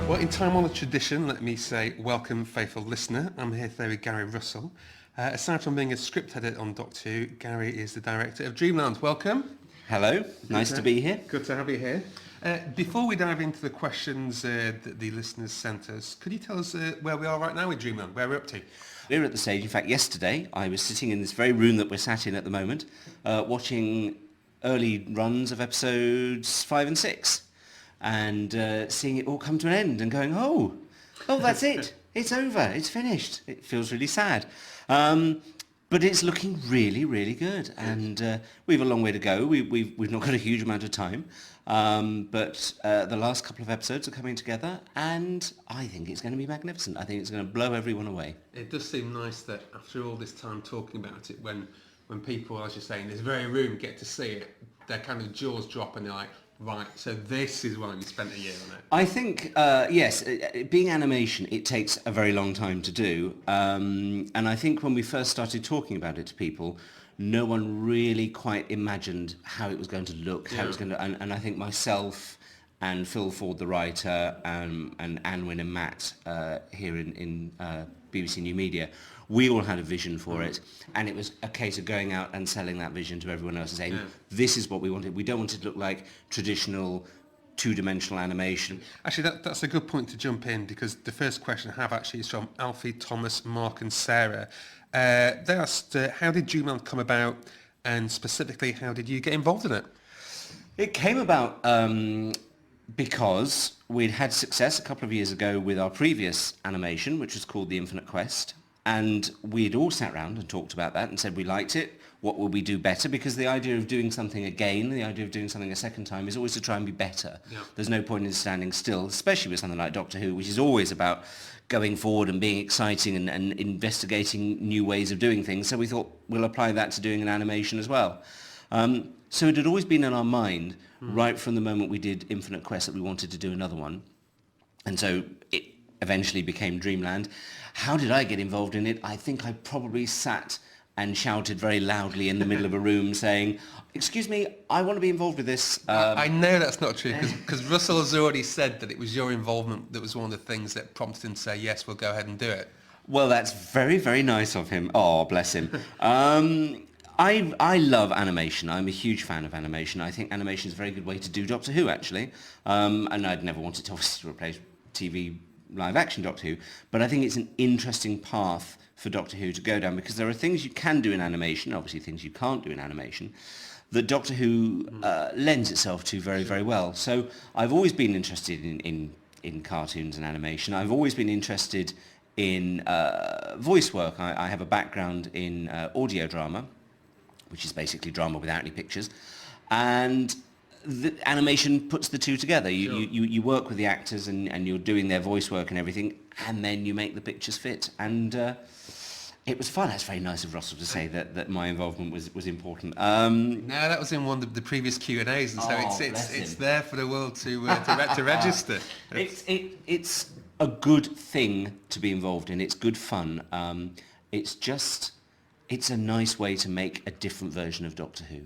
Well, in time-honoured tradition, let me say welcome, faithful listener. I'm here today with Gary Russell. Aside from being a script editor on Doctor Who, Gary is the director of Dreamland. Welcome. Hello, nice to be here. Good to have you here. Before we dive into the questions that the listeners sent us, could you tell us where we are right now with Dreamland, where we're up to? We're at the stage, in fact, yesterday I was sitting in this very room that we're sat in at the moment, watching early runs of episodes 5 and 6, and seeing it all come to an end and going, oh, that's it. It's over. It's finished. It feels really sad. But it's looking really, really good. And we've a long way to go. We've not got a huge amount of time. But the last couple of episodes are coming together, and I think it's going to be magnificent. I think it's going to blow everyone away. It does seem nice that after all this time talking about it, when people, as you're saying, in this very room get to see it, their kind of jaws drop and they're like, right, so this is why we spent a year on it. I think, yes, being animation, it takes a very long time to do. And I think when we first started talking about it to people, no one really quite imagined how it was going to look, how it was going to... And I think myself and Phil Ford, the writer, and Anwin and Matt here in BBC New Media, we all had a vision for it, and it was a case of going out and selling that vision to everyone else and saying, this is what we wanted. We don't want it to look like traditional two-dimensional animation. Actually, that's a good point to jump in, because the first question I have actually is from Alfie, Thomas, Mark and Sarah. They asked, how did Dreamland come about, and specifically, how did you get involved in it? It came about because we'd had success a couple of years ago with our previous animation, which was called The Infinite Quest. And we'd all sat around and talked about that and said we liked it, what would we do better? Because the idea of doing something again, the idea of doing something a second time is always to try and be better. Yeah. There's no point in standing still, especially with something like Doctor Who, which is always about going forward and being exciting and investigating new ways of doing things. So we thought we'll apply that to doing an animation as well. So it had always been in our mind, right from the moment we did Infinite Quest, that we wanted to do another one. And so it eventually became Dreamland. How did I get involved in it? I think I probably sat and shouted very loudly in the middle of a room saying, excuse me, I want to be involved with this. I know that's not true, because Russell has already said that it was your involvement that was one of the things that prompted him to say, yes, we'll go ahead and do it. Well, that's very, very nice of him. Oh, bless him. I love animation. I'm a huge fan of animation. I think animation is a very good way to do Doctor Who, actually. And I'd never wanted to obviously to replace TV live-action Doctor Who, but I think it's an interesting path for Doctor Who to go down, because there are things you can do in animation, obviously things you can't do in animation, that Doctor Who lends itself to very, very well. So I've always been interested in cartoons and animation. I've always been interested in voice work. I have a background in audio drama, which is basically drama without any pictures, and the animation puts the two together. You work with the actors and you're doing their voice work and everything, and then you make the pictures fit. And it was fun. That's very nice of Russell to say that my involvement was important. No, that was in one of the previous Q&As, and so it's there for the world to register. It's a good thing to be involved in. It's good fun. It's a nice way to make a different version of Doctor Who.